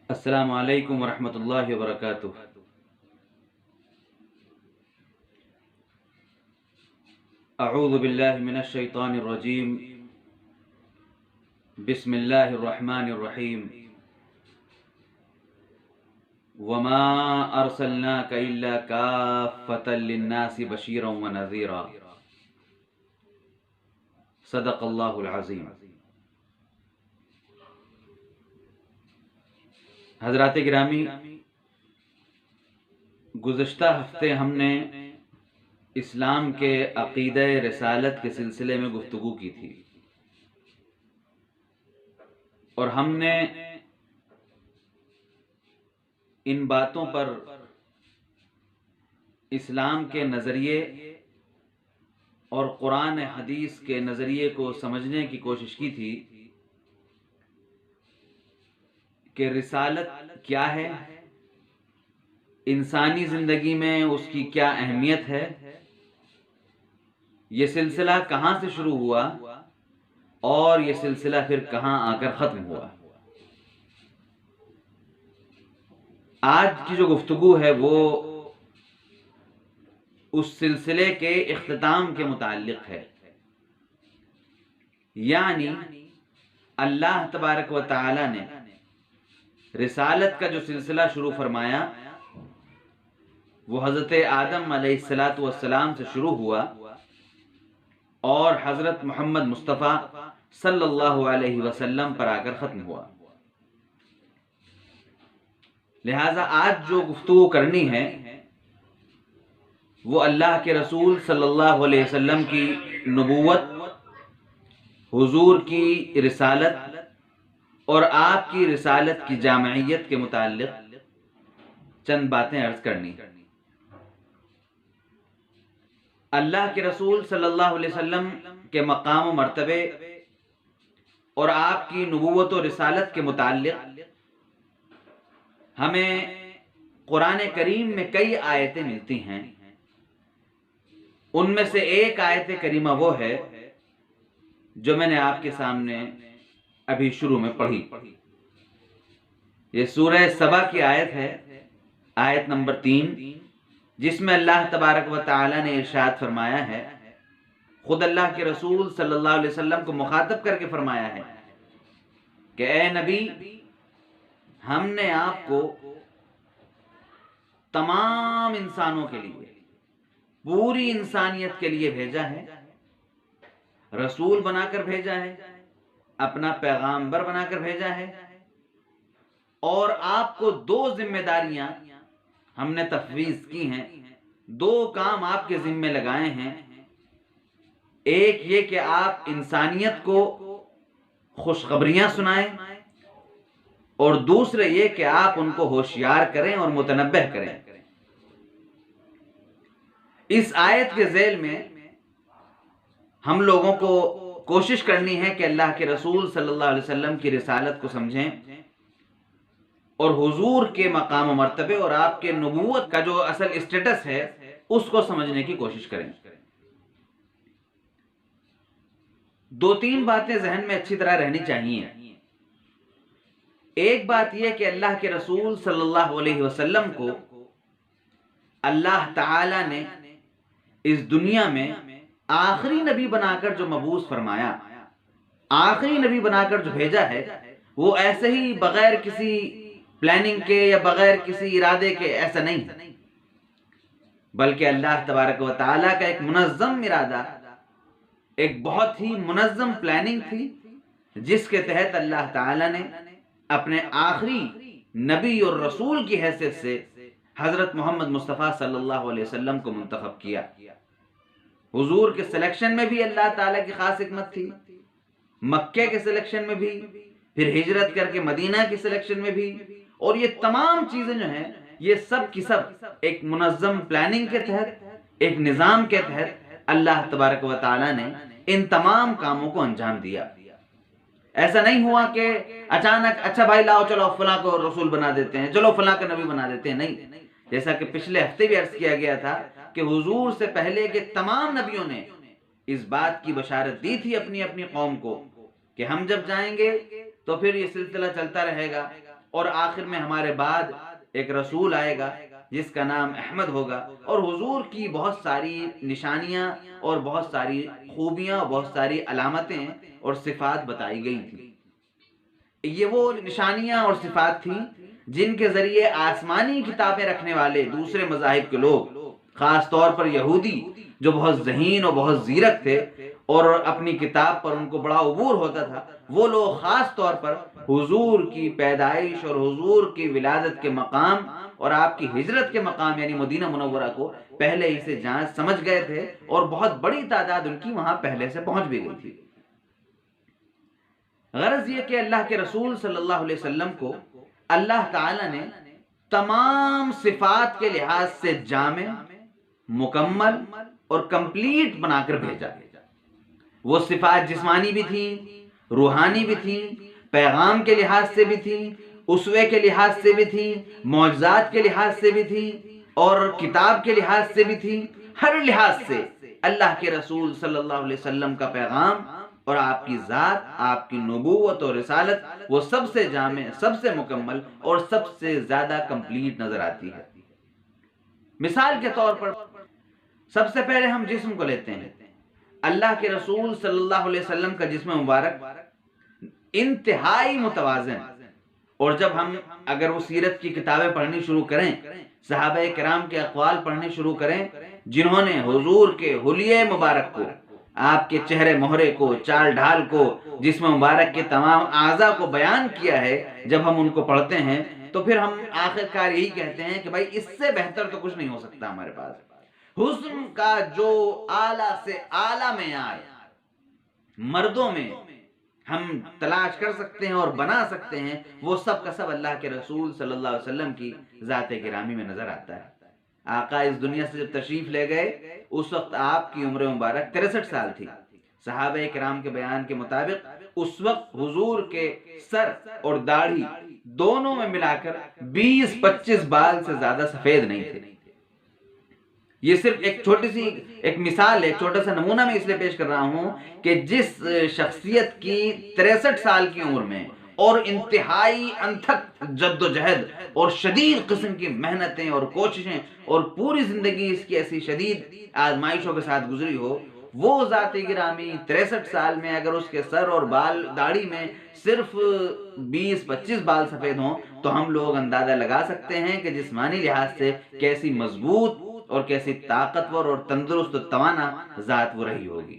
السلام علیکم ورحمۃ اللہ وبرکاتہ۔ اعوذ باللہ من الشیطان الرجیم، بسم اللہ الرحمن الرحیم۔ وما ارسلناک الا کافۃ للناس بشیرا ونذیرا، صدق اللہ العظیم۔ حضرات گرامی، گزشتہ ہفتے ہم نے اسلام کے عقیدہ رسالت کے سلسلے میں گفتگو کی تھی، اور ہم نے ان باتوں پر اسلام کے نظریے اور قرآن حدیث کے نظریے کو سمجھنے کی کوشش کی تھی کہ رسالت کیا ہے، انسانی زندگی میں اس کی کیا اہمیت ہے، یہ سلسلہ کہاں سے شروع ہوا اور یہ سلسلہ پھر کہاں آ کر ختم ہوا۔ آج کی جو گفتگو ہے وہ اس سلسلے کے اختتام کے متعلق ہے، یعنی اللہ تبارک و تعالی نے رسالت کا جو سلسلہ شروع فرمایا وہ حضرت آدم علیہ السلام سے شروع ہوا اور حضرت محمد مصطفیٰ صلی اللہ علیہ وسلم پر آ کر ختم ہوا۔ لہٰذا آج جو گفتگو کرنی ہے وہ اللہ کے رسول صلی اللہ علیہ وسلم کی نبوت، حضور کی رسالت اور آپ کی رسالت کی جامعیت کے متعلق چند باتیں عرض کرنی۔ اللہ کے رسول صلی اللہ علیہ وسلم کے مقام و مرتبے اور آپ کی نبوت و رسالت کے متعلق ہمیں قرآن کریم میں کئی آیتیں ملتی ہیں۔ ان میں سے ایک آیت کریمہ وہ ہے جو میں نے آپ کے سامنے ابھی شروع میں پڑھی۔ یہ سورہ سبا کی آیت ہے، آیت نمبر 3، جس میں اللہ تبارک و تعالی نے ارشاد فرمایا ہے، خود اللہ کے رسول صلی اللہ علیہ وسلم کو مخاطب کر کے فرمایا ہے کہ اے نبی، ہم نے آپ کو تمام انسانوں کے لیے، پوری انسانیت کے لیے بھیجا ہے، رسول بنا کر بھیجا ہے، اپنا پیغامبر بنا کر بھیجا ہے، اور آپ کو دو ذمہ داریاں ہم نے تفویض کی ہیں، دو کام آپ کے ذمہ لگائے ہیں۔ ایک یہ کہ آپ انسانیت کو خوشخبریاں سنائیں، اور دوسرے یہ کہ آپ ان کو ہوشیار کریں اور متنبہ کریں۔ اس آیت کے ذیل میں ہم لوگوں کو کوشش کرنی ہے کہ اللہ کے رسول صلی اللہ علیہ وسلم کی رسالت کو سمجھیں اور حضور کے مقام و مرتبے اور آپ کے نبوت کا جو اصل اسٹیٹس ہے اس کو سمجھنے کی کوشش کریں۔ دو تین باتیں ذہن میں اچھی طرح رہنی چاہیے۔ ایک بات یہ کہ اللہ کے رسول صلی اللہ علیہ وسلم کو اللہ تعالی نے اس دنیا میں آخری نبی بنا کر جو مبعوث فرمایا، آخری نبی بنا کر جو بھیجا ہے، وہ ایسے ہی بغیر کسی پلاننگ کے یا بغیر کسی ارادے کے ایسا نہیں ہے، بلکہ اللہ تبارک و تعالیٰ کا ایک منظم ارادہ، ایک بہت ہی منظم پلاننگ تھی، جس کے تحت اللہ تعالیٰ نے اپنے آخری نبی اور رسول کی حیثیت سے حضرت محمد مصطفیٰ صلی اللہ علیہ وسلم کو منتخب کیا۔ حضور کے سلیکشن میں بھی اللہ تعالیٰ کی خاص حکمت تھی، مکے کے سلیکشن میں بھی، پھر ہجرت کر کے مدینہ کی سلیکشن میں بھی، اور یہ تمام چیزیں جو ہیں یہ سب کی سب ایک منظم پلاننگ کے تحت، ایک نظام کے تحت اللہ تبارک و تعالیٰ نے ان تمام کاموں کو انجام دیا۔ ایسا نہیں ہوا کہ اچانک اچھا بھائی لاؤ چلو فلاں کو رسول بنا دیتے ہیں، چلو فلاں کا نبی بنا دیتے ہیں، نہیں۔ جیسا کہ پچھلے ہفتے بھی عرض کیا گیا تھا کہ حضور سے پہلے کے تمام نبیوں نے اس بات کی بشارت دی تھی اپنی اپنی قوم کو کہ ہم جب جائیں گے تو پھر یہ سلسلہ چلتا رہے گا، اور آخر میں ہمارے بعد ایک رسول آئے گا جس کا نام احمد ہوگا، اور حضور کی بہت ساری نشانیاں اور بہت ساری خوبیاں، بہت ساری علامتیں اور صفات بتائی گئی تھیں۔ یہ وہ نشانیاں اور صفات تھیں جن کے ذریعے آسمانی کتابیں رکھنے والے دوسرے مذاہب کے لوگ، خاص طور پر یہودی جو بہت ذہین اور بہت زیرک تھے اور اپنی کتاب پر ان کو بڑا عبور ہوتا تھا، وہ لوگ خاص طور پر حضور کی پیدائش اور حضور کی ولادت کے مقام اور آپ کی ہجرت کے مقام یعنی مدینہ منورہ کو پہلے ہی سے جان سمجھ گئے تھے، اور بہت بڑی تعداد ان کی وہاں پہلے سے پہنچ بھی گئی تھی۔ غرض یہ کہ اللہ کے رسول صلی اللہ علیہ وسلم کو اللہ تعالی نے تمام صفات کے لحاظ سے جامع، مکمل اور کمپلیٹ بنا کر بھیجا۔ وہ صفات جسمانی بھی تھیں، روحانی بھی تھیں، پیغام کے لحاظ سے بھی تھیں، اسوے کے لحاظ سے بھی تھیں، معجزات کے لحاظ سے بھی تھیں، اور کتاب کے لحاظ سے بھی تھیں۔ ہر لحاظ سے اللہ کے رسول صلی اللہ علیہ وسلم کا پیغام اور آپ کی ذات، آپ کی نبوت اور رسالت وہ سب سے جامع، سب سے مکمل اور سب سے زیادہ کمپلیٹ نظر آتی ہے۔ مثال کے طور پر سب سے پہلے ہم جسم کو لیتے ہیں۔ اللہ کے رسول صلی اللہ علیہ وسلم کا جسم مبارک انتہائی متوازن، اور جب ہم اگر وہ سیرت کی کتابیں پڑھنی شروع کریں، صحابہ کرام کے اقوال پڑھنے شروع کریں جنہوں نے حضور کے حلیے مبارک کو، آپ کے چہرے مہرے کو، چال ڈھال کو، جسم مبارک کے تمام اعضاء کو بیان کیا ہے، جب ہم ان کو پڑھتے ہیں تو پھر ہم آخر کار یہی کہتے ہیں کہ بھائی اس سے بہتر تو کچھ نہیں ہو سکتا ہمارے پاس۔ حسن کا جو اعلیٰ سے اعلیٰ معیار مردوں میں ہم تلاش کر سکتے ہیں اور بنا سکتے ہیں، وہ سب کا سب اللہ کے رسول صلی اللہ علیہ وسلم کی ذات گرامی میں نظر آتا ہے۔ آقا اس دنیا سے جب تشریف لے گئے اس وقت آپ کی عمر مبارک 63 سال تھی۔ صحابہ کرام کے بیان کے مطابق اس وقت حضور کے سر اور داڑھی دونوں میں ملا کر 20-25 بال سے زیادہ سفید نہیں تھے۔ یہ صرف ایک چھوٹی سی ایک مثال ہے، ایک چھوٹا سا نمونہ میں اس لیے پیش کر رہا ہوں کہ جس شخصیت کی 63 سال کی عمر میں اور انتہائی انتھک جد و جہد اور شدید قسم کی محنتیں اور کوششیں اور پوری زندگی اس کی ایسی شدید آزمائشوں کے ساتھ گزری ہو، وہ ذات گرامی 63 سال میں اگر اس کے سر اور بال داڑھی میں صرف 20-25 بال سفید ہوں تو ہم لوگ اندازہ لگا سکتے ہیں کہ جسمانی لحاظ سے کیسی مضبوط اور کیسی طاقتور اور تندرست و توانا ذات وہ رہی ہوگی۔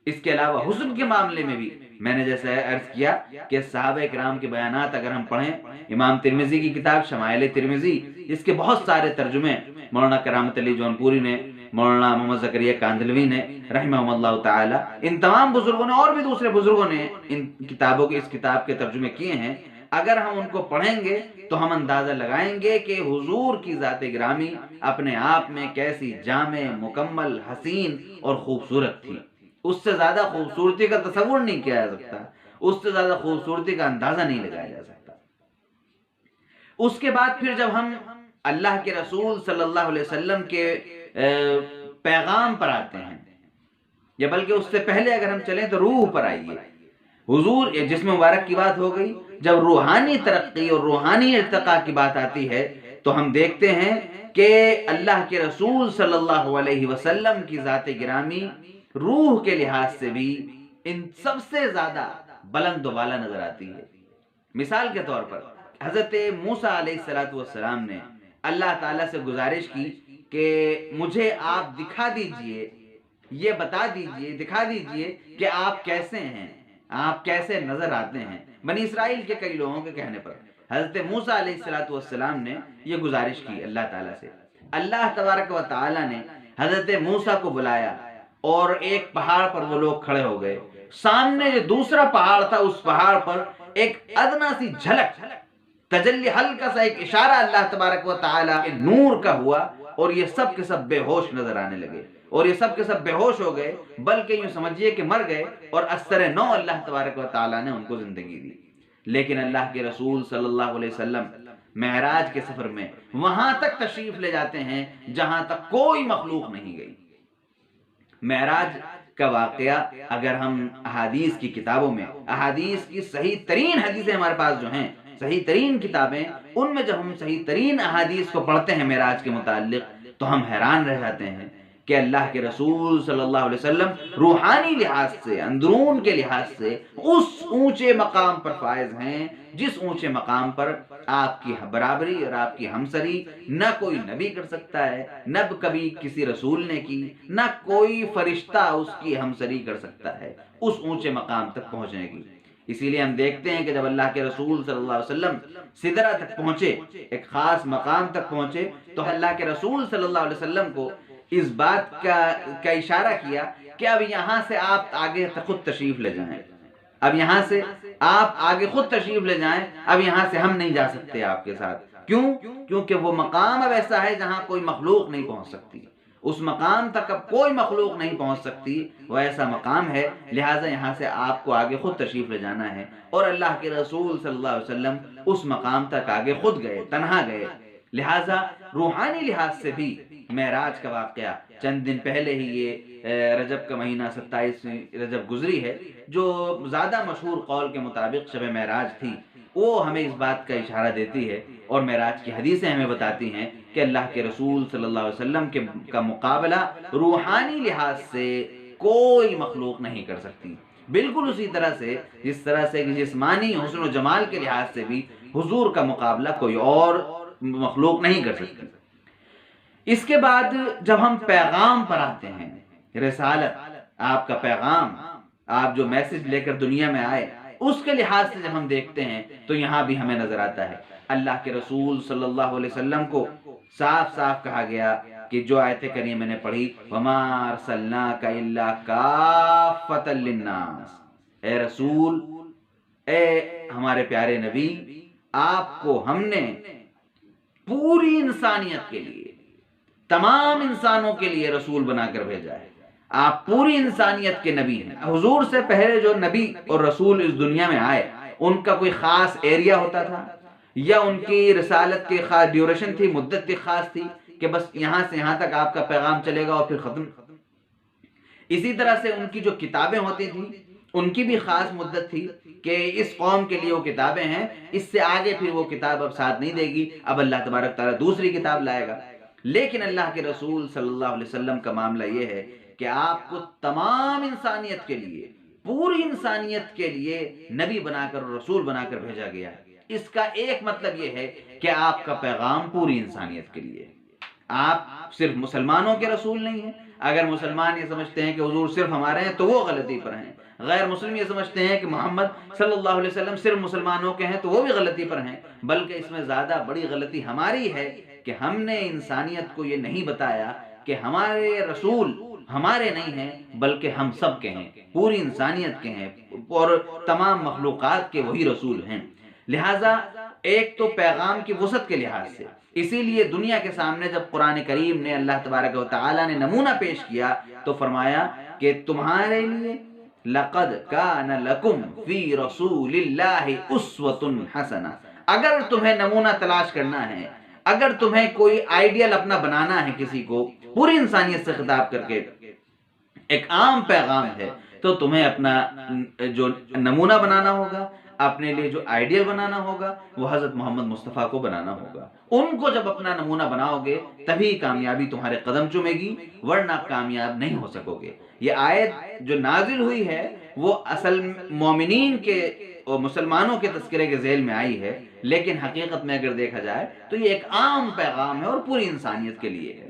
اس کے علاوہ حسن کے معاملے میں بھی میں نے جیسے عرض کیا کہ صحابہ کرام کے بیانات اگر ہم پڑھیں، امام ترمذی کی کتاب شمائل ترمذی جس کے بہت سارے ترجمے مولانا کرامت علی جونپوری نے، مولانا محمد زکریا کاندھلوی نے رحمہ اللہ تعالی، ان تمام بزرگوں نے اور بھی دوسرے بزرگوں نے ان کتابوں کے اس کتاب کے ترجمے کیے ہیں۔ اگر ہم ان کو پڑھیں گے تو ہم اندازہ لگائیں گے کہ حضور کی ذات گرامی اپنے آپ میں کیسی جامع، مکمل، حسین اور خوبصورت تھی۔ اس سے زیادہ خوبصورتی کا تصور نہیں کیا جا سکتا، اس سے زیادہ خوبصورتی کا اندازہ نہیں لگایا جا سکتا۔ اس کے بعد پھر جب ہم اللہ کے رسول صلی اللہ علیہ وسلم کے پیغام پر آتے ہیں، یا بلکہ اس سے پہلے اگر ہم چلیں تو روح پر آئیے۔ حضور جسم مبارک کی بات ہو گئی، جب روحانی ترقی اور روحانی ارتقاء کی بات آتی ہے تو ہم دیکھتے ہیں کہ اللہ کے رسول صلی اللہ علیہ وسلم کی ذات گرامی روح کے لحاظ سے بھی ان سب سے زیادہ بلند و بالا نظر آتی ہے۔ مثال کے طور پر حضرت موسیٰ علیہ السلام نے اللہ تعالیٰ سے گزارش کی کہ مجھے آپ دکھا دیجئے، یہ بتا دیجئے، دکھا دیجئے کہ آپ کیسے ہیں، آپ کیسے نظر آتے ہیں۔ بنی اسرائیل کے کئی لوگوں کے کہنے پر حضرت موسیٰ علیہ السلام نے یہ گزارش کی اللہ تعالیٰ سے۔ اللہ تبارک و تعالیٰ نے حضرت موسیٰ کو بلایا اور ایک پہاڑ پر وہ لوگ کھڑے ہو گئے۔ سامنے جو دوسرا پہاڑ تھا اس پہاڑ پر ایک ادنا سی جھلک، تجلی، ہلکا سا ایک اشارہ اللہ تبارک و تعالیٰ کے نور کا ہوا اور یہ سب کے سب بے ہوش نظر آنے لگے، اور یہ سب کے سب بے ہوش ہو گئے، بلکہ یوں سمجھیے کہ مر گئے، اور اثر نو اللہ تبارک و تعالیٰ نے ان کو زندگی دی۔ لیکن اللہ کے رسول صلی اللہ علیہ وسلم معراج کے سفر میں وہاں تک تشریف لے جاتے ہیں جہاں تک کوئی مخلوق نہیں گئی۔ معراج کا واقعہ اگر ہم احادیث کی کتابوں میں، احادیث کی صحیح ترین حدیثیں ہمارے پاس جو ہیں صحیح ترین کتابیں، ان میں جب ہم صحیح ترین احادیث کو پڑھتے ہیں معراج کے متعلق تو ہم حیران رہ جاتے ہیں کہ اللہ کے رسول صلی اللہ علیہ وسلم روحانی لحاظ سے، اندرون کے لحاظ سے اس اونچے مقام پر فائز ہیں جس اونچے مقام پر آپ کی برابری اور آپ کی ہمسری نہ کوئی نبی کر سکتا ہے، نہ کبھی کسی رسول نے کی، نہ کوئی فرشتہ اس کی ہمسری کر سکتا ہے اس اونچے مقام تک پہنچنے کی۔ اسی لیے ہم دیکھتے ہیں کہ جب اللہ کے رسول صلی اللہ علیہ وسلم سدرہ تک پہنچے، ایک خاص مقام تک پہنچے، تو اللہ کے رسول صلی اللہ علیہ وسلم کو اس بات کا اشارہ کیا کہ اب یہاں سے آپ آگے خود تشریف لے جائیں، اب یہاں سے آپ آگے خود تشریف لے جائیں، اب یہاں سے ہم نہیں جا سکتے آپ کے ساتھ۔ کیوں؟ کیونکہ وہ مقام اب ایسا ہے جہاں کوئی مخلوق نہیں پہنچ سکتی، اس مقام تک اب کوئی مخلوق نہیں پہنچ سکتی، وہ ایسا مقام ہے، لہٰذا یہاں سے آپ کو آگے خود تشریف لے جانا ہے۔ اور اللہ کے رسول صلی اللہ علیہ وسلم اس مقام تک آگے خود گئے، تنہا گئے۔ لہٰذا روحانی لحاظ سے بھی معراج کا واقعہ چند دن پہلے ہی یہ رجب کا مہینہ 27 رجب گزری ہے، جو زیادہ مشہور قول کے مطابق شب معراج تھی، وہ ہمیں اس بات کا اشارہ دیتی ہے اور معراج کی حدیثیں ہمیں بتاتی ہیں کہ اللہ کے رسول صلی اللہ علیہ وسلم کا مقابلہ روحانی لحاظ سے کوئی مخلوق نہیں کر سکتی، بالکل اسی طرح سے جس طرح سے جسمانی حسن و جمال کے لحاظ سے بھی حضور کا مقابلہ کوئی اور مخلوق نہیں کر سکتی۔ اس کے بعد جب ہم پیغام پر آتے ہیں، رسالت، آپ کا پیغام، آپ جو میسج لے کر دنیا میں آئے، اس کے لحاظ سے جب ہم دیکھتے ہیں تو یہاں بھی ہمیں نظر آتا ہے اللہ کے رسول صلی اللہ علیہ وسلم کو صاف صاف کہا گیا کہ جو آیت کریمہ میں نے پڑھی، وَمَا أَرْسَلْنَاكَ إِلَّا كَافَّةً لِلنَّاسِ، اے رسول، اے ہمارے پیارے نبی، آپ کو ہم نے پوری انسانیت کے لیے، تمام انسانوں کے لیے رسول بنا کر بھیجا ہے۔ آپ پوری انسانیت کے نبی ہیں۔ حضور سے پہلے جو نبی اور رسول اس دنیا میں آئے، ان کا کوئی خاص ایریا ہوتا تھا یا ان کی رسالت کی خاص ڈیوریشن تھی، مدت خاص تھی کہ بس یہاں سے یہاں تک آپ کا پیغام چلے گا اور پھر ختم۔ اسی طرح سے ان کی جو کتابیں ہوتی تھیں ان کی بھی خاص مدت تھی کہ اس قوم کے لیے وہ کتابیں ہیں، اس سے آگے پھر وہ کتاب اب ساتھ نہیں دے گی، اب اللہ تبارک تعالیٰ دوسری کتاب لائے گا۔ لیکن اللہ کے رسول صلی اللہ علیہ وسلم کا معاملہ یہ ہے کہ آپ کو تمام انسانیت کے لیے، پوری انسانیت کے لیے نبی بنا کر، رسول بنا کر بھیجا گیا۔ اس کا ایک مطلب یہ ہے کہ آپ کا پیغام پوری انسانیت کے لیے، آپ صرف مسلمانوں کے رسول نہیں ہیں۔ اگر مسلمان یہ سمجھتے ہیں کہ حضور صرف ہمارے ہیں تو وہ غلطی پر ہیں، غیر مسلم یہ سمجھتے ہیں کہ محمد صلی اللہ علیہ وسلم صرف مسلمانوں کے ہیں تو وہ بھی غلطی پر ہیں، بلکہ اس میں زیادہ بڑی غلطی ہماری ہے کہ ہم نے انسانیت کو یہ نہیں بتایا کہ ہمارے رسول ہمارے نہیں ہیں بلکہ ہم سب کے ہیں، پوری انسانیت کے ہیں اور تمام مخلوقات کے وہی رسول ہیں۔ لہٰذا ایک تو پیغام کی وسعت کے لحاظ سے، اسی لیے دنیا کے سامنے جب قرآن کریم نے اللہ تبارک و تعالیٰ نے نمونہ پیش کیا تو فرمایا کہ تمہارے لیے لَقَدْ كَانَ لَكُمْ فِي رَسُولِ اللَّهِ أُسْوَةٌ حَسَنَةٌ، اگر تمہیں نمونہ تلاش کرنا ہے، اگر تمہیں کوئی آئیڈیل اپنا بنانا ہے، کسی کو پوری انسانیت سے خطاب کر کے ایک عام پیغام ہے، تو تمہیں اپنا جو نمونہ بنانا ہوگا، اپنے لیے جو آئیڈیل بنانا ہوگا، وہ حضرت محمد مصطفیٰ کو بنانا ہوگا۔ ان کو جب اپنا نمونہ بناؤ گے تبھی کامیابی تمہارے قدم چومے گی، ورنہ کامیاب نہیں ہو سکو گے۔ یہ آیت جو نازل ہوئی ہے وہ اصل مومنین کے اور مسلمانوں کے تذکرے کے ذیل میں آئی ہے، لیکن حقیقت میں اگر دیکھا جائے تو یہ ایک عام پیغام ہے اور پوری انسانیت کے لیے ہے۔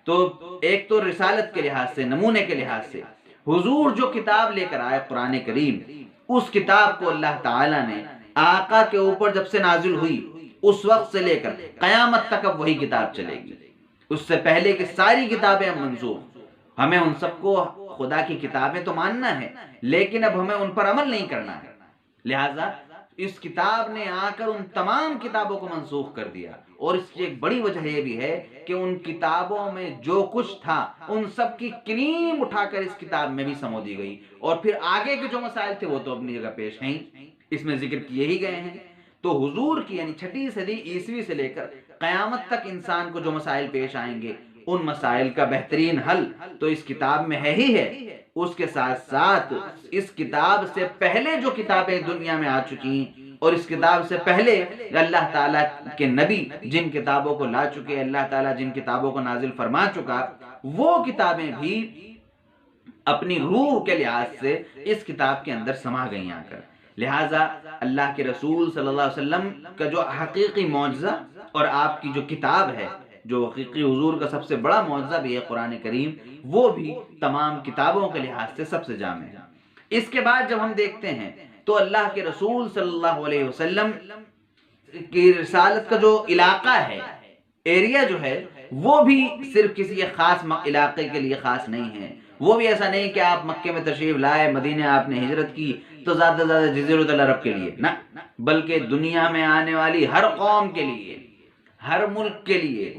تو ایک تو رسالت کے لحاظ سے، نمونے کے لحاظ سے، حضور جو کتاب لے کر آئے قرآن کریم، اس کتاب کو اللہ تعالیٰ نے آقا کے اوپر جب سے نازل ہوئی اس وقت سے لے کر قیامت تک اب وہی کتاب چلے گی۔ اس سے پہلے کی ساری کتابیں اب منسوخ، ہمیں ان سب کو خدا کی کتابیں تو ماننا ہے لیکن اب ہمیں ان پر عمل نہیں کرنا ہے۔ لہٰذا اس کتاب نے آ کر ان تمام کتابوں کو منسوخ کر دیا، اور اس کی ایک بڑی وجہ یہ بھی ہے کہ ان کتابوں میں جو کچھ تھا ان سب کی کریم اٹھا کر اس کتاب میں بھی سمو دی گئی، اور پھر آگے کے جو مسائل تھے وہ تو اپنی جگہ پیش ہیں، اس میں ذکر کیے ہی گئے ہیں۔ تو حضور کی یعنی 6 صدی عیسوی سے لے کر قیامت تک انسان کو جو مسائل پیش آئیں گے ان مسائل کا بہترین حل تو اس کتاب میں ہے ہی ہے۔ اس کے ساتھ ساتھ اس کتاب سے پہلے جو کتابیں دنیا میں آ چکی ہیں اور اس کتاب سے پہلے اللہ تعالیٰ کے نبی جن کتابوں کو لا چکے، اللہ تعالیٰ جن کتابوں کو نازل فرما چکا، وہ کتابیں بھی اپنی روح کے لحاظ سے اس کتاب کے اندر سما گئی آ کر۔ لہٰذا اللہ کے رسول صلی اللہ علیہ وسلم کا جو حقیقی معجزہ اور آپ کی جو کتاب ہے، جو حقیقی حضور کا سب سے بڑا معجزہ بھی ہے قرآن کریم، وہ بھی تمام کتابوں کے لحاظ سے سب سے جامع ہے۔ اس کے بعد جب ہم دیکھتے ہیں تو اللہ کے رسول صلی اللہ علیہ وسلم کی رسالت کا جو علاقہ ہے، ایریا جو ہے، وہ بھی صرف کسی خاص علاقے کے لیے خاص نہیں ہے۔ وہ بھی ایسا نہیں کہ آپ مکے میں تشریف لائے، مدینے آپ نے ہجرت کی تو زیادہ سے زیادہ جزیرۃ العرب کے لیے نہ، بلکہ دنیا میں آنے والی ہر قوم کے لیے، ہر ملک کے لیے،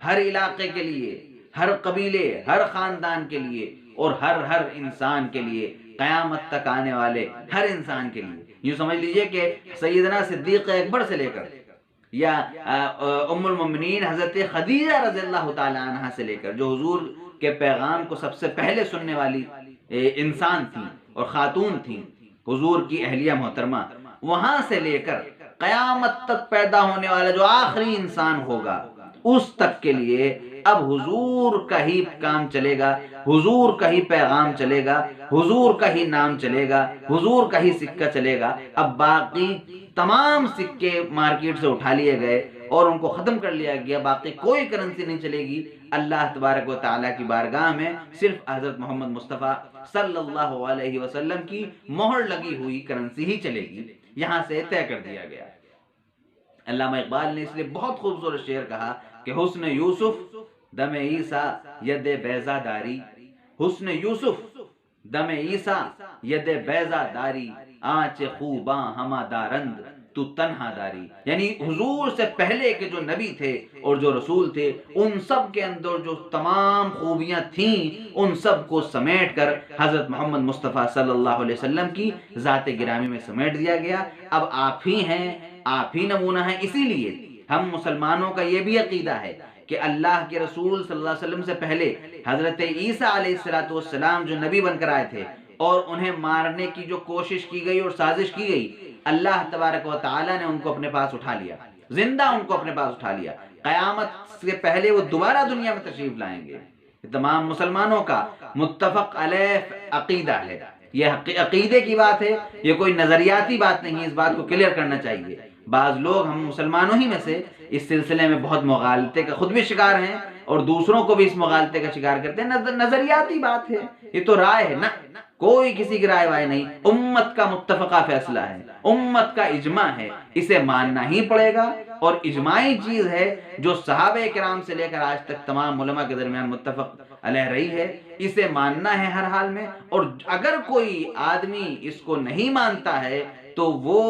ہر علاقے کے لیے، ہر قبیلے، ہر خاندان کے لیے، اور ہر انسان کے لیے، قیامت تک آنے والے ہر انسان کے لیے۔ یوں سمجھ لیجئے کہ سیدنا صدیق اکبر سے لے کر یا ام المؤمنین حضرت خدیجہ رضی اللہ تعالی عنہ سے لے کر، جو حضور کے پیغام کو سب سے پہلے سننے والی انسان تھیں اور خاتون تھیں، حضور کی اہلیہ محترمہ، وہاں سے لے کر قیامت تک پیدا ہونے والا جو آخری انسان ہوگا، اس تک کے لیے اب حضور کا ہی کام چلے گا، حضور کا ہی پیغام چلے گا، حضور کا ہی نام چلے گا، حضور کا ہی سکہ چلے گا۔ اب باقی تمام سکے مارکیٹ سے اٹھا لیے گئے اور ان کو ختم کر لیا گیا، باقی کوئی کرنسی نہیں چلے گی۔ اللہ تبارک و تعالیٰ کی بارگاہ میں صرف حضرت محمد مصطفیٰ صلی اللہ علیہ وسلم کی مہر لگی ہوئی کرنسی ہی چلے گی، یہاں سے طے کر دیا گیا۔ علامہ اقبال نے اس لیے بہت خوبصورت شعر کہا کہ حسن یوسف دم عیسیٰ ید بیضا داری، حسن یوسف دم عیسیٰ ید بیضا داری، آنچ خوباں ہما دارند تو تنہا داری۔ یعنی حضور سے پہلے کے جو نبی تھے اور جو رسول تھے، ان سب کے اندر جو تمام خوبیاں تھیں، ان سب کو سمیٹ کر حضرت محمد مصطفیٰ صلی اللہ علیہ وسلم کی ذات گرامی میں سمیٹ دیا گیا۔ اب آپ ہی ہیں، آپ ہی نمونہ ہیں۔ اسی لیے ہم مسلمانوں کا یہ بھی عقیدہ ہے کہ اللہ کے رسول صلی اللہ علیہ وسلم سے پہلے حضرت عیسیٰ علیہ السلام جو نبی بن کر آئے تھے، اور انہیں مارنے کی جو کوشش کی گئی اور سازش کی گئی، اللہ تبارک و تعالیٰ نے ان کو اپنے پاس اٹھا لیا، زندہ ان کو اپنے پاس اٹھا لیا۔ قیامت سے پہلے وہ دوبارہ دنیا میں تشریف لائیں گے۔ تمام مسلمانوں کا متفق علیہ عقیدہ ہے، یہ عقیدے کی بات ہے، یہ کوئی نظریاتی بات نہیں ہے، اس بات کو کلیئر کرنا چاہیے۔ بعض لوگ ہم مسلمانوں ہی میں سے اس سلسلے میں بہت مغالطے کا خود بھی شکار ہیں اور دوسروں کو بھی اس مغالطے کا شکار کرتے ہیں۔ نظریاتی بات ہے، یہ تو رائے ہے نا، کوئی کسی کی رائے وائے نہیں، امت کا متفقہ فیصلہ ہے، امت کا اجماع ہے، اسے ماننا ہی پڑے گا۔ اور اجماعی چیز ہے جو صحابہ کرام سے لے کر آج تک تمام علماء کے درمیان متفق علیہ رہی ہے، اسے ماننا ہے ہر حال میں۔ اور اگر کوئی آدمی اس کو نہیں مانتا ہے تو وہ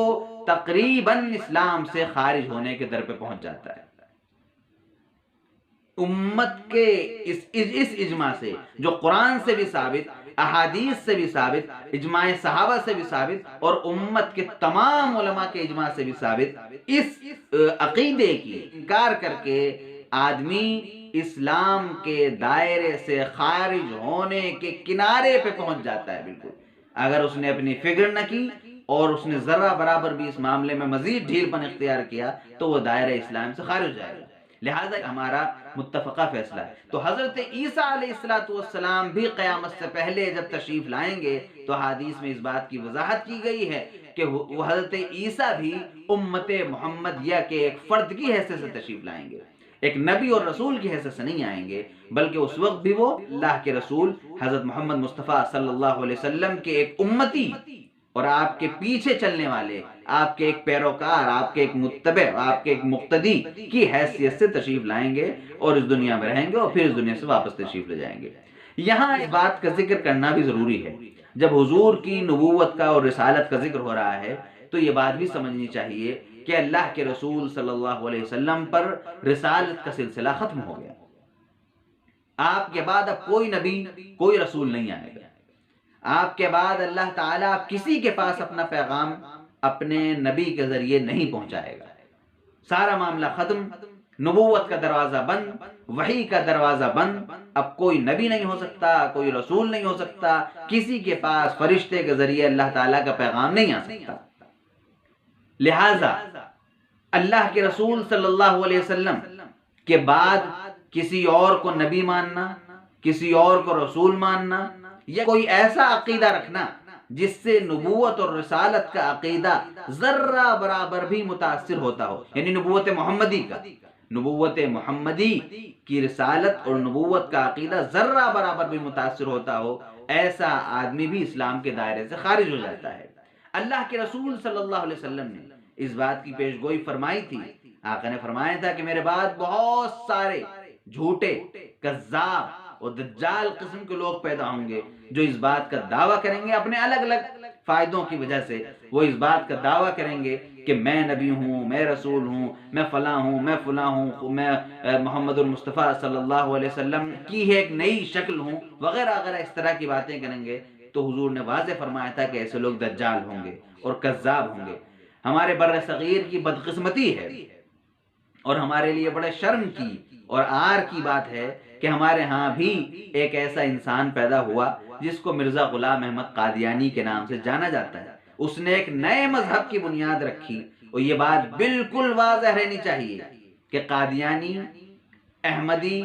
تقریباً اسلام سے خارج ہونے کے در پہ پہنچ جاتا ہے۔ امت کے اس اجماع سے جو قرآن سے بھی ثابت، احادیث سے بھی ثابت، اجماع صحابہ سے بھی ثابت، اور امت کے تمام علماء کے اجماع سے بھی ثابت، اس عقیدے کی انکار کر کے آدمی اسلام کے دائرے سے خارج ہونے کے کنارے پہ پہنچ جاتا ہے بالکل۔ اگر اس نے اپنی فکر نہ کی اور اس نے ذرہ برابر بھی اس معاملے میں مزید ڈھیل پن اختیار کیا تو وہ دائرہ اسلام سے خارج ہو جائے گا۔ لہذا ہمارا متفقہ فیصلہ ہے۔ تو حضرت عیسیٰ علیہ السلام بھی قیامت سے پہلے جب تشریف لائیں گے تو حدیث میں اس بات کی وضاحت کی گئی ہے کہ وہ حضرت عیسیٰ بھی امت محمدیہ کے ایک فرد کی حیثیت سے تشریف لائیں گے، ایک نبی اور رسول کی حیثیت سے نہیں آئیں گے، بلکہ اس وقت بھی وہ اللہ کے رسول حضرت محمد مصطفیٰ صلی اللہ علیہ وسلم کے ایک امتی اور آپ کے پیچھے چلنے والے، آپ کے ایک پیروکار، آپ کے ایک متبع، آپ کے ایک مقتدی کی حیثیت سے تشریف لائیں گے اور اس دنیا میں رہیں گے اور پھر اس دنیا سے واپس تشریف لے جائیں گے۔ یہاں اس بات کا ذکر کرنا بھی ضروری ہے، جب حضور کی نبوت کا اور رسالت کا ذکر ہو رہا ہے تو یہ بات بھی سمجھنی چاہیے کہ اللہ کے رسول صلی اللہ علیہ وسلم پر رسالت کا سلسلہ ختم ہو گیا۔ آپ کے بعد اب کوئی نبی، کوئی رسول نہیں آئے گا۔ آپ کے بعد اللہ تعالیٰ کسی کے پاس اپنا پیغام اپنے نبی کے ذریعے نہیں پہنچائے گا۔ سارا معاملہ ختم، نبوت کا دروازہ بند، وحی کا دروازہ بند، اب کوئی نبی نہیں ہو سکتا، کوئی رسول نہیں ہو سکتا، کسی کے پاس فرشتے کے ذریعے اللہ تعالیٰ کا پیغام نہیں آ سکتا۔ لہذا اللہ کے رسول صلی اللہ علیہ وسلم کے بعد کسی اور کو نبی ماننا، کسی اور کو رسول ماننا، یا کوئی ایسا عقیدہ رکھنا جس سے نبوت اور رسالت کا عقیدہ ذرہ برابر بھی متاثر ہوتا ہو، یعنی نبوت محمدی کی رسالت اور نبوت کا عقیدہ ذرہ برابر بھی متاثر ہوتا ہو، ایسا آدمی بھی اسلام کے دائرے سے خارج ہو جاتا ہے۔ اللہ کے رسول صلی اللہ علیہ وسلم نے اس بات کی پیش گوئی فرمائی تھی۔ آقا نے فرمایا تھا کہ میرے بعد بہت سارے جھوٹے، کذاب اور دجال قسم کے لوگ پیدا ہوں گے جو اس بات کا دعویٰ کریں گے، اپنے الگ الگ فائدوں کی وجہ سے وہ اس بات کا دعویٰ کریں گے کہ میں نبی ہوں، میں رسول ہوں، میں فلاں ہوں، میں فلاں ہوں، میں محمد المصطفیٰ صلی اللہ علیہ وسلم کی ایک نئی شکل ہوں، وغیرہ وغیرہ اس طرح کی باتیں کریں گے۔ تو حضور نے واضح فرمایا تھا کہ ایسے لوگ دجال ہوں گے اور کذاب ہوں گے۔ ہمارے بر صغیر کی بدقسمتی ہے اور ہمارے لیے بڑے شرم کی اور عار کی بات ہے کہ ہمارے ہاں بھی ایک ایسا انسان پیدا ہوا جس کو مرزا غلام احمد قادیانی کے نام سے جانا جاتا ہے۔ اس نے ایک نئے مذہب کی بنیاد رکھی، اور یہ بات بالکل واضح رہنی چاہیے کہ قادیانی، احمدی،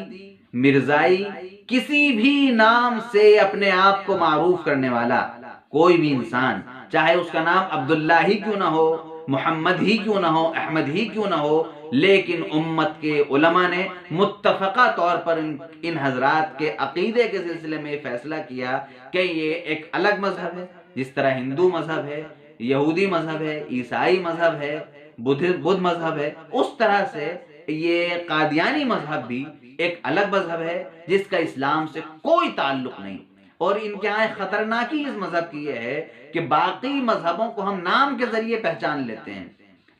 مرزائی، کسی بھی نام سے اپنے آپ کو معروف کرنے والا کوئی بھی انسان، چاہے اس کا نام عبداللہ ہی کیوں نہ ہو، محمد ہی کیوں نہ ہو، احمد ہی کیوں نہ ہو، لیکن امت کے علماء نے متفقہ طور پر ان حضرات کے عقیدے کے سلسلے میں یہ فیصلہ کیا کہ یہ ایک الگ مذہب ہے، جس طرح ہندو مذہب ہے، یہودی مذہب ہے، عیسائی مذہب ہے، بدھ مذہب ہے، اس طرح سے یہ قادیانی مذہب بھی ایک الگ مذہب ہے جس کا اسلام سے کوئی تعلق نہیں۔ اور ان کے یہاں خطرناکی اس مذہب کی یہ ہے کہ باقی مذہبوں کو ہم نام کے ذریعے پہچان لیتے ہیں،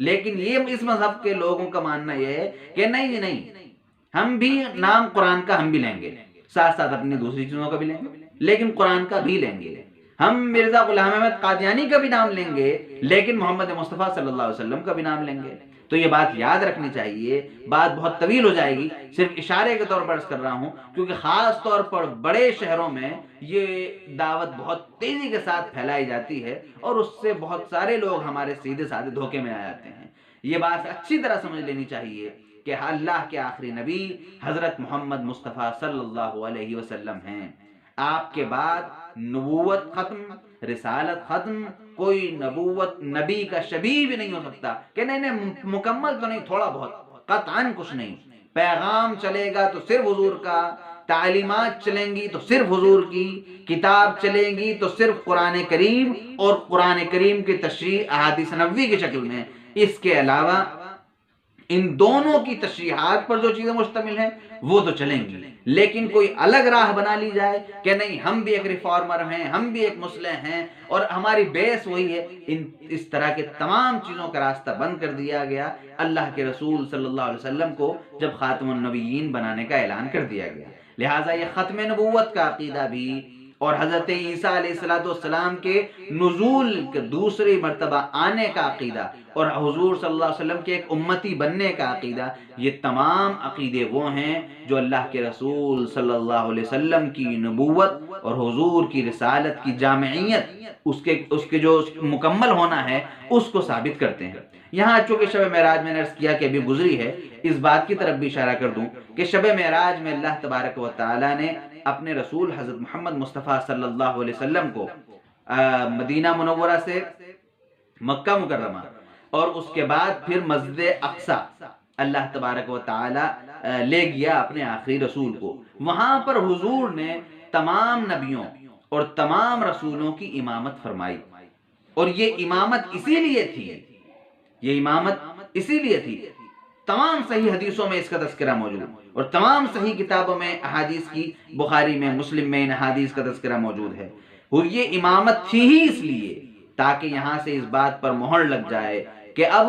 لیکن یہ اس مذہب کے لوگوں کا ماننا یہ ہے کہ نہیں، ہم بھی نام قرآن کا ہم بھی لیں گے، ساتھ ساتھ اپنی دوسری چیزوں کا بھی لیں گے، لیکن قرآن کا بھی لیں گے۔ ہم مرزا غلام احمد قادیانی کا بھی نام لیں گے، لیکن محمد مصطفیٰ صلی اللہ علیہ وسلم کا بھی نام لیں گے۔ تو یہ بات یاد رکھنی چاہیے، بات بہت طویل ہو جائے گی، صرف اشارے کے طور پر عرض کر رہا ہوں، کیونکہ خاص طور پر بڑے شہروں میں یہ دعوت بہت تیزی کے ساتھ پھیلائی جاتی ہے اور اس سے بہت سارے لوگ ہمارے سیدھے سادھے دھوکے میں آ جاتے ہیں۔ یہ بات اچھی طرح سمجھ لینی چاہیے کہ اللہ کے آخری نبی حضرت محمد مصطفیٰ صلی اللہ علیہ وسلم ہیں۔ آپ کے بعد نبوت ختم، رسالت ختم، کوئی نبی کا شبیہ بھی نہیں ہو سکتا کہ نہیں مکمل تو نہیں، تھوڑا بہت، قطعاً کچھ نہیں۔ پیغام چلے گا تو صرف حضور کا، تعلیمات چلیں گی تو صرف حضور کی، کتاب چلیں گی تو صرف قرآن کریم اور قرآن کریم کی تشریح احادیث نبوی کی شکل میں۔ اس کے علاوہ ان دونوں کی تشریحات پر جو چیزیں مشتمل ہیں وہ تو چلیں گی، لیکن کوئی الگ راہ بنا لی جائے کہ نہیں ہم بھی ایک ریفارمر ہیں، ہم بھی ایک مصلح ہیں اور ہماری بیس وہی ہے، اس طرح کے تمام چیزوں کا راستہ بند کر دیا گیا اللہ کے رسول صلی اللہ علیہ وسلم کو جب خاتم النبیین بنانے کا اعلان کر دیا گیا۔ لہٰذا یہ ختم نبوت کا عقیدہ بھی اور حضرت عیسیٰ علیہ السلام کے نزول کے دوسری مرتبہ آنے کا عقیدہ اور حضور صلی اللہ علیہ وسلم کے ایک امتی بننے کا عقیدہ، یہ تمام عقیدے وہ ہیں جو اللہ کے رسول صلی اللہ علیہ وسلم کی نبوت اور حضور کی رسالت کی جامعیت، اس کے جو مکمل ہونا ہے اس کو ثابت کرتے ہیں۔ یہاں چونکہ شب معراج میں نے عرض کیا کہ ابھی گزری ہے، اس بات کی طرف بھی اشارہ کر دوں کہ شب معراج میں اللہ تبارک و تعالی نے اپنے رسول حضرت محمد مصطفیٰ صلی اللہ علیہ وسلم کو مدینہ منورہ سے مکہ مکرمہ اور اس کے بعد پھر مسجد اقصی اللہ تبارک و تعالی لے گیا اپنے آخری رسول کو۔ وہاں پر حضور نے تمام نبیوں اور تمام رسولوں کی امامت فرمائی، اور یہ امامت اسی لیے تھی، تمام صحیح حدیثوں میں اس کا تذکرہ موجود اور تمام صحیح کتابوں میں احادیث کی، بخاری میں، مسلم میں ان احادیث کا تذکرہ موجود ہے۔ اور یہ امامت تھی ہی اس لیے تاکہ یہاں سے اس بات پر مہر لگ جائے کہ اب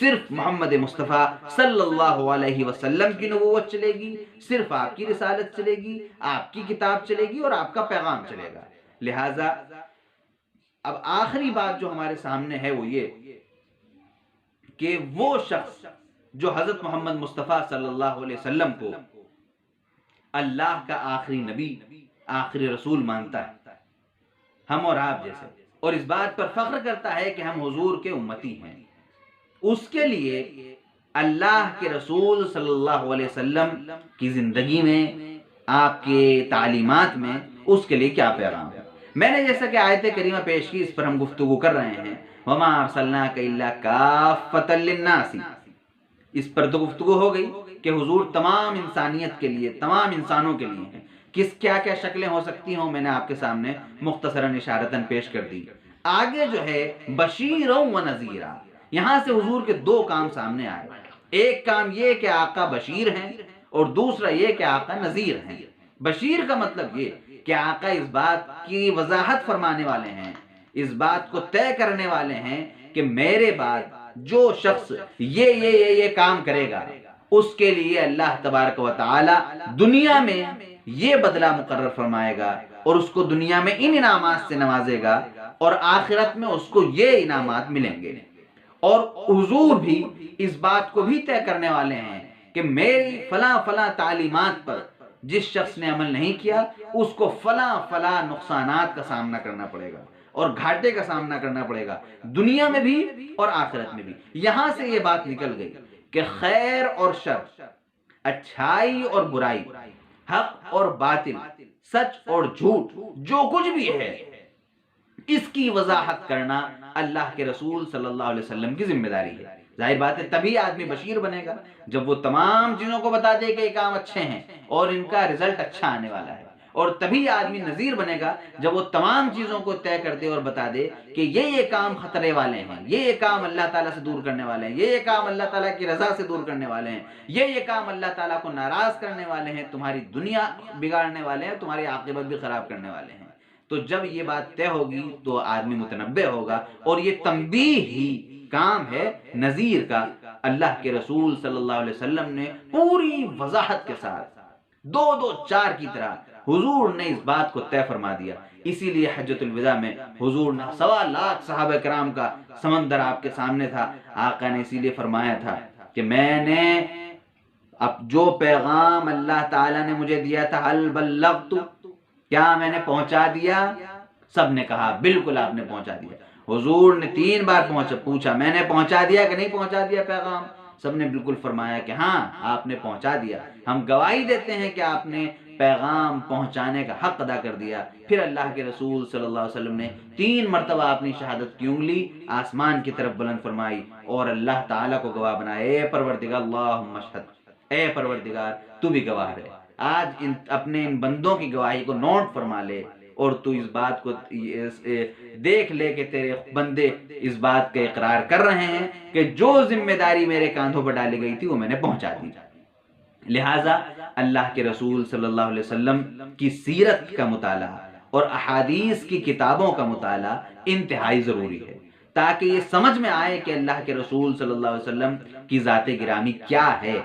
صرف محمد مصطفیٰ صلی اللہ علیہ وسلم کی نبوت چلے گی، صرف آپ کی رسالت چلے گی، آپ کی کتاب چلے گی اور آپ کا پیغام چلے گا۔ لہٰذا اب آخری بات جو ہمارے سامنے ہے وہ یہ کہ وہ شخص جو حضرت محمد مصطفیٰ صلی اللہ علیہ وسلم کو اللہ کا آخری نبی، آخری رسول مانتا ہے، ہم اور آپ جیسے، اور اس بات پر فخر کرتا ہے کہ ہم حضور کے امتی ہیں، اس کے لیے اللہ کے رسول صلی اللہ علیہ وسلم کی زندگی میں، آپ کے تعلیمات میں اس کے لیے کیا پیغام ہے۔ میں نے جیسا کہ آیت کریمہ پیش کی، اس پر ہم گفتگو کر رہے ہیں، وَمَا أَرْسَلْنَاكَ إِلَّا كَافَّةً لِلنَّاسِ، اس پر تو گفتگو ہو گئی کہ حضور تمام انسانیت کے لیے، تمام انسانوں کے لیے ہیں۔ کیا کیا شکلیں ہو سکتی ہوں میں نے آپ کے سامنے مختصراً اشارتاً پیش کر دی۔ آگے جو ہے بشیرا و نذیرا، یہاں سے حضور کے دو کام سامنے آئے، ایک کام یہ کہ آقا بشیر ہیں اور دوسرا یہ کہ آقا نذیر ہیں۔ بشیر کا مطلب یہ کہ آقا اس بات کی وضاحت فرمانے والے ہیں، اس بات کو طے کرنے والے ہیں کہ میرے بعد جو شخص یہ کام کرے گا اس کے لیے اللہ تبارک و تعالی دنیا میں یہ بدلہ مقرر فرمائے گا اور اس کو دنیا میں ان انعامات سے نوازے گا اور آخرت میں اس کو یہ انعامات ملیں گے۔ اور حضور بھی اس بات کو بھی طے کرنے والے ہیں کہ میری فلاں فلاں تعلیمات پر جس شخص نے عمل نہیں کیا اس کو فلاں فلاں نقصانات کا سامنا کرنا پڑے گا اور گھاٹے کا سامنا کرنا پڑے گا، دنیا میں بھی اور آخرت میں بھی۔ یہاں سے یہ بات نکل گئی کہ خیر اور شر، اچھائی اور برائی، حق اور باطل، سچ اور جھوٹ، جو کچھ بھی ہے اس کی وضاحت کرنا اللہ کے رسول صلی اللہ علیہ وسلم کی ذمہ داری ہے۔ ظاہر بات ہے تبھی آدمی بشیر بنے گا جب وہ تمام چیزوں کو بتا دے کہ یہ کام اچھے ہیں اور ان کا رزلٹ اچھا آنے والا ہے، اور تبھی آدمی نذیر بنے گا جب وہ تمام چیزوں کو طے کر دے اور بتا دے کہ یہ کام خطرے والے ہیں، یہ کام اللہ تعالیٰ سے دور کرنے والے ہیں، یہ کام اللہ تعالیٰ کی رضا سے دور کرنے والے ہیں، یہ کام اللہ تعالیٰ کو ناراض کرنے والے ہیں، تمہاری دنیا بگاڑنے والے ہیں، تمہاری عاقبت بھی خراب کرنے والے ہیں۔ تو جب یہ بات طے ہوگی تو آدمی متنبہ ہوگا، اور یہ تنبیہ ہی کام ہے نذیر کا۔ اللہ کے رسول صلی اللہ علیہ وسلم نے پوری وضاحت کے ساتھ 2-2-4 کی طرح حضور نے اس بات کو طے فرما دیا۔ اسی لیے حجۃ الوداع میں حضور نے 1.25 لاکھ صحابہ کرام کا سمندر آپ کے سامنے تھا، آقا نے اسی لیے فرمایا تھا کہ میں نے اب جو پیغام اللہ تعالیٰ نے مجھے دیا تھا، هل بلغت، کیا میں نے پہنچا دیا؟ سب نے کہا بالکل آپ نے پہنچا دیا۔ حضور نے 3 بار پوچھا میں نے پہنچا دیا کہ نہیں پہنچا دیا پیغام؟ سب نے بالکل فرمایا کہ ہاں آپ نے پہنچا دیا، ہم گواہی دیتے ہیں کہ آپ نے پیغام پہنچانے کا حق ادا کر دیا۔ پھر اللہ کے رسول صلی اللہ علیہ وسلم نے 3 مرتبہ اپنی شہادت کی انگلی آسمان کی طرف بلند فرمائی اور اللہ تعالیٰ کو گواہ بنایا، اے پروردگار اللہم اشہد، اے پروردگار تو بھی گواہ رہے۔ آج اپنے ان بندوں کی گواہی کو نوٹ فرما لے اور تو اس بات کو دیکھ لے کہ تیرے بندے اس بات کا اقرار کر رہے ہیں کہ جو ذمہ داری میرے کاندھوں پر ڈالی گئی تھی وہ میں نے پہنچا دی۔ لہٰذا اللہ کے رسول صلی اللہ علیہ وسلم کی سیرت کا مطالعہ اور احادیث کی کتابوں کا مطالعہ انتہائی ضروری ہے، تاکہ یہ سمجھ میں آئے کہ اللہ کے رسول صلی اللہ علیہ وسلم کی ذات گرامی کیا ہے،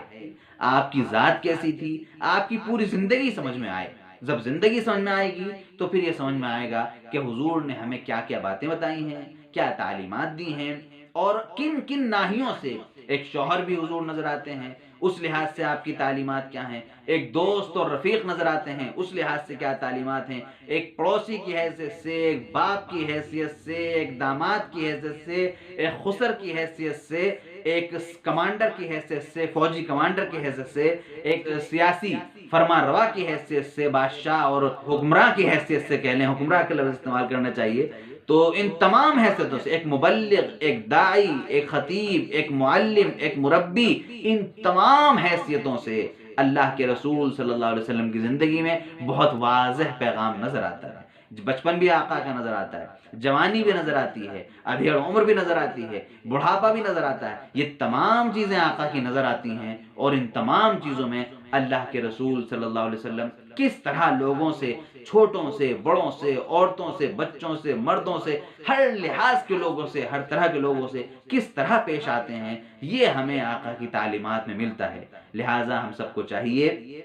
آپ کی ذات کیسی تھی، آپ کی پوری زندگی سمجھ میں آئے۔ جب زندگی سمجھ میں آئے گی تو پھر یہ سمجھ میں آئے گا کہ حضور نے ہمیں کیا کیا باتیں بتائی ہیں، کیا تعلیمات دی ہیں، اور کن کن ناحیوں سے ایک شوہر بھی حضور نظر آتے ہیں، اس لحاظ سے آپ کی تعلیمات کیا ہیں، ایک دوست اور رفیق نظر آتے ہیں، اس لحاظ سے کیا تعلیمات ہیں، ایک پڑوسی کی حیثیت سے، ایک باپ کی حیثیت سے، ایک داماد کی حیثیت سے، ایک خسر کی حیثیت سے، ایک کمانڈر کی حیثیت سے، فوجی کمانڈر کی حیثیت سے، ایک سیاسی فرما روا کی حیثیت سے، بادشاہ اور حکمراں کی حیثیت سے، کہہ لیں حکمراں کا لفظ استعمال کرنا چاہیے، تو ان تمام حیثیتوں سے، ایک مبلغ، ایک داعی، ایک خطیب، ایک معلم، ایک مربی، ان تمام حیثیتوں سے اللہ کے رسول صلی اللہ علیہ وسلم کی زندگی میں بہت واضح پیغام نظر آتا ہے۔ بچپن بھی آقا کا نظر آتا ہے، جوانی بھی نظر آتی ہے، ادھیڑ عمر بھی نظر آتی ہے، بڑھاپا بھی نظر آتا ہے، یہ تمام چیزیں آقا کی نظر آتی ہیں، اور ان تمام چیزوں میں اللہ کے رسول صلی اللہ علیہ وسلم کس طرح لوگوں سے، چھوٹوں سے، بڑوں سے، عورتوں سے، بچوں سے، مردوں سے، ہر لحاظ کے لوگوں سے، ہر طرح کے لوگوں سے کس طرح پیش آتے ہیں، یہ ہمیں آقا کی تعلیمات میں ملتا ہے۔ لہٰذا ہم سب کو چاہیے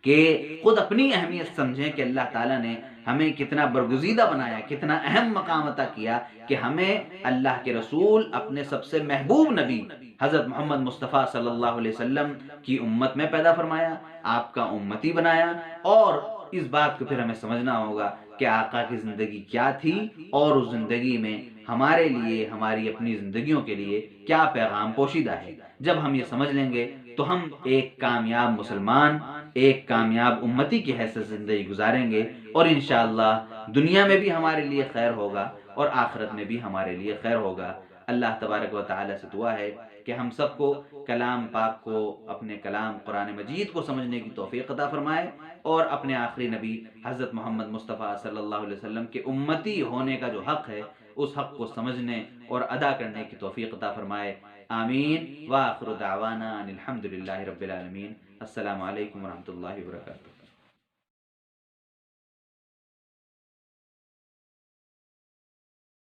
کہ خود اپنی اہمیت سمجھیں کہ اللہ تعالیٰ نے ہمیں کتنا برگزیدہ بنایا، کتنا اہم مقام عطا کیا کہ ہمیں اللہ کے رسول اپنے سب سے محبوب نبی حضرت محمد مصطفیٰ صلی اللہ علیہ وسلم کی امت میں پیدا فرمایا، آپ کا امتی بنایا، اور اس بات کو پھر ہمیں سمجھنا ہوگا کہ آقا کی زندگی کیا تھی اور اس زندگی میں ہمارے لیے ہماری اپنی زندگیوں کے لیے کیا پیغام پوشیدہ ہے۔ جب ہم یہ سمجھ لیں گے تو ہم ایک کامیاب مسلمان، ایک کامیاب امتی کی حیثیت سے زندگی گزاریں گے، اور انشاءاللہ دنیا میں بھی ہمارے لیے خیر ہوگا اور آخرت میں بھی ہمارے لیے خیر ہوگا۔ اللہ تبارک و تعالی سے دعا ہے کہ ہم سب کو کلام پاک کو، اپنے کلام قرآن مجید کو سمجھنے کی توفیق عطا فرمائے، اور اپنے آخری نبی حضرت محمد مصطفیٰ صلی اللہ علیہ وسلم کے امتی ہونے کا جو حق ہے اس حق کو سمجھنے اور ادا کرنے کی توفیق عطا فرمائے۔ آمین۔ وآخر دعوانا ان الحمد للہ رب العالمین۔ السلام علیکم ورحمۃ اللہ وبرکاتہ۔